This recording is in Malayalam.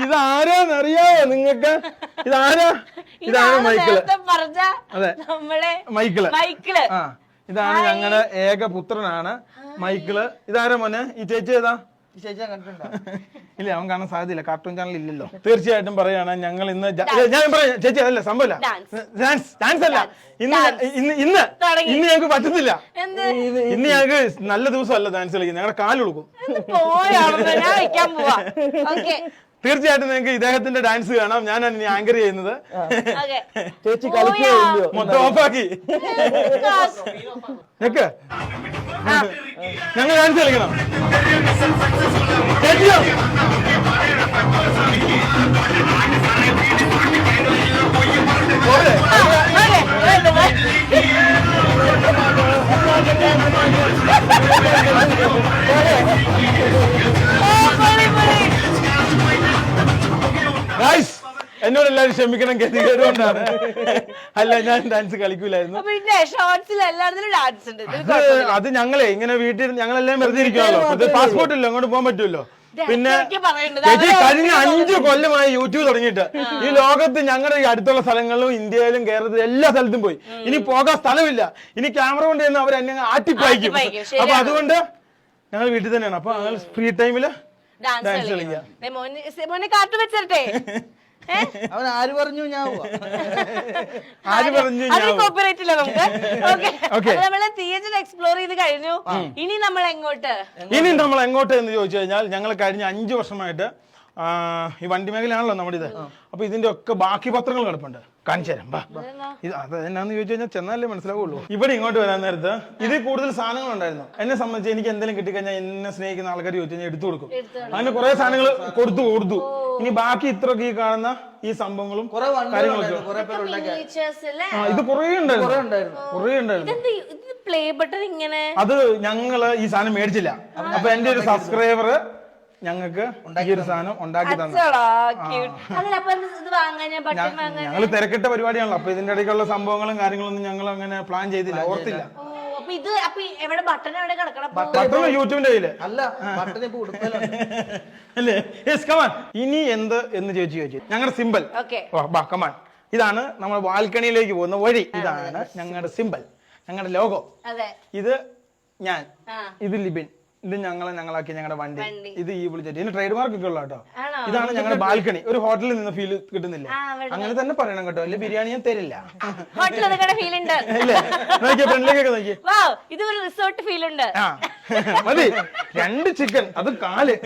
ഇതാരാന്നറിയാവോ നിങ്ങക്ക്? ഇതാണ് മൈക്കിള്. അതെ, മൈക്കിള്. ആ, ഇതാണ് ഞങ്ങളുടെ ഏക പുത്രനാണ് മൈക്കിള്. ഇതാരാ മോനെ? ഈ ചേച്ചി ഏതാ? ഇല്ല, അവൻ കാണാൻ സാധ്യതയില്ല, കാർട്ടൂൺ ചാനൽ ഇല്ലല്ലോ. തീർച്ചയായിട്ടും പറയാണ്, ഞങ്ങൾ ഇന്ന് ഞാൻ പറയാം ചേച്ചി, അതല്ല സംഭവമില്ല, ഡാൻസ് അല്ല, ഇന്ന് ഞങ്ങൾക്ക് പറ്റുന്നില്ല. ഇന്ന് ഞങ്ങൾക്ക് നല്ല ദിവസമല്ല ഡാൻസ് കളിക്കുന്നത്, ഞങ്ങളുടെ കാല് കൊടുക്കും. തീർച്ചയായിട്ടും നിങ്ങൾക്ക് ഇദ്ദേഹത്തിന്റെ ഡാൻസ് കാണാം. ഞാനാണ് ഇനി ആങ്കർ ചെയ്യുന്നത്. ചേച്ചി മൊത്തം ഓഫാക്കി ഞങ്ങൾ ഡാൻസ് കളിക്കണം. ചേച്ചിയോ? എന്നോട് എല്ലാവരും ക്ഷമിക്കണം, ഗതികേട് കൊണ്ടാണ്. അല്ല, ഞാൻ ഡാൻസ് കളിക്കൂലായിരുന്നു. അത് ഞങ്ങളെ ഇങ്ങനെ വീട്ടിൽ ഞങ്ങളെല്ലാം വെറുതെ ഇരിക്കുമല്ലോ, പാസ്പോർട്ട് ഇല്ല, അങ്ങോട്ട് പോകാൻ പറ്റുമല്ലോ. പിന്നെ ചേച്ചി കഴിഞ്ഞ 5 കൊല്ലമായി യൂട്യൂബ് തുടങ്ങിയിട്ട് ഈ ലോകത്ത് ഞങ്ങളുടെ ഈ അടുത്തുള്ള സ്ഥലങ്ങളിലും ഇന്ത്യയിലും കേരളത്തിലും എല്ലാ സ്ഥലത്തും പോയി. ഇനി പോകാൻ സ്ഥലമില്ല. ഇനി ക്യാമറ കൊണ്ട് ചെന്ന് അവർ എന്നെ ആട്ടിപ്പായിക്കും. അപ്പൊ അതുകൊണ്ട് ഞങ്ങൾ വീട്ടിൽ തന്നെയാണ്. അപ്പൊ ഫ്രീ ടൈമില് ഡാൻസ് കളിക്കാം. അവൻ ആര് പറഞ്ഞു ഞാൻ എക്സ്പ്ലോർ ചെയ്ത് കഴിഞ്ഞു. ഇനി നമ്മൾ എങ്ങോട്ട് എന്ന് ചോദിച്ചു കഴിഞ്ഞാൽ, ഞങ്ങൾ കഴിഞ്ഞ 5 വർഷമായിട്ട് ഈ വണ്ടി മേഖലയാണല്ലോ നമ്മുടെ ഇത്. അപ്പൊ ഇതിന്റെ ഒക്കെ ബാക്കി പത്രങ്ങൾ കിടപ്പുണ്ട്, കാണിച്ചു തരാം. ഇത് അത് എന്നാന്ന് ചോദിച്ചു കഴിഞ്ഞാൽ ചെന്നാലേ മനസ്സിലാവുള്ളൂ. ഇവിടെ ഇങ്ങോട്ട് വരാൻ നേരത്ത് ഇതിൽ കൂടുതൽ സാധനങ്ങൾ ഉണ്ടായിരുന്നു. എന്നെ സംബന്ധിച്ച് എനിക്ക് എന്തെങ്കിലും കിട്ടിക്കഴിഞ്ഞാൽ എന്നെ സ്നേഹിക്കുന്ന ആൾക്കാർ ചോദിച്ചു കഴിഞ്ഞാൽ എടുത്തു കൊടുക്കും. അങ്ങനെ കുറെ സാധനങ്ങൾ കൊടുത്തു. ഇനി ബാക്കി ഇത്രയൊക്കെ ഈ കാണുന്ന ഈ സംഭവങ്ങളും കാര്യങ്ങളൊക്കെ ഇത് കുറേ ഉണ്ടായിരുന്നു. പ്ലേ ബട്ടൺ ഇങ്ങനെ, അത് ഞങ്ങള് ഈ സാധനം മേടിച്ചില്ല. അപ്പൊ എന്റെ ഒരു സബ്സ്ക്രൈബർ ഞങ്ങൾക്ക് ഈ ഒരു സാധനം ഉണ്ടാക്കി തന്നു. ഞങ്ങള് തിരക്കിട്ട പരിപാടിയാണല്ലോ, അപ്പൊ ഇതിന്റെ ഇടയ്ക്കുള്ള സംഭവങ്ങളും കാര്യങ്ങളൊന്നും ഞങ്ങൾ അങ്ങനെ പ്ലാൻ ചെയ്തില്ല, ഓർത്തില്ല. ബട്ടൺ യൂട്യൂബിന്റെ കയ്യില് അല്ലേ? ഇനി എന്ത് എന്ന് ചോദിച്ചു ഞങ്ങളുടെ സിമ്പിൾ. കമാൻ, ഇതാണ് നമ്മുടെ ബാൽക്കണിയിലേക്ക് പോകുന്ന വഴി. ഇതാണ് ഞങ്ങളുടെ സിമ്പിൾ, ഞങ്ങളുടെ ലോഗോ. ഇത് ഞാൻ, ഇത് ലിബിൻ, ഇത് ഞങ്ങളാക്കി ഞങ്ങളുടെ വണ്ടി, ഇത് ഈ വിളിച്ചിട്ട് ഇതിന് ട്രേഡ് മാർക്ക് ഒക്കെ ഉള്ള കേട്ടോ. ഇതാണ് ഞങ്ങളുടെ ബാൽക്കണി. ഒരു ഹോട്ടലിൽ നിന്ന് ഫീൽ കിട്ടുന്നില്ല, അങ്ങനെ തന്നെ പറയണം കേട്ടോ, അല്ലെ ബിരിയാണി ഞാൻ തരില്ല. ഫ്രണ്ടിലേക്കൊക്കെ നോക്കിയേ, ഇത് ഒരു റിസോർട്ട് ഫീൽ ഉണ്ട്. മതി 2 ചിക്കൻ, അത് 4.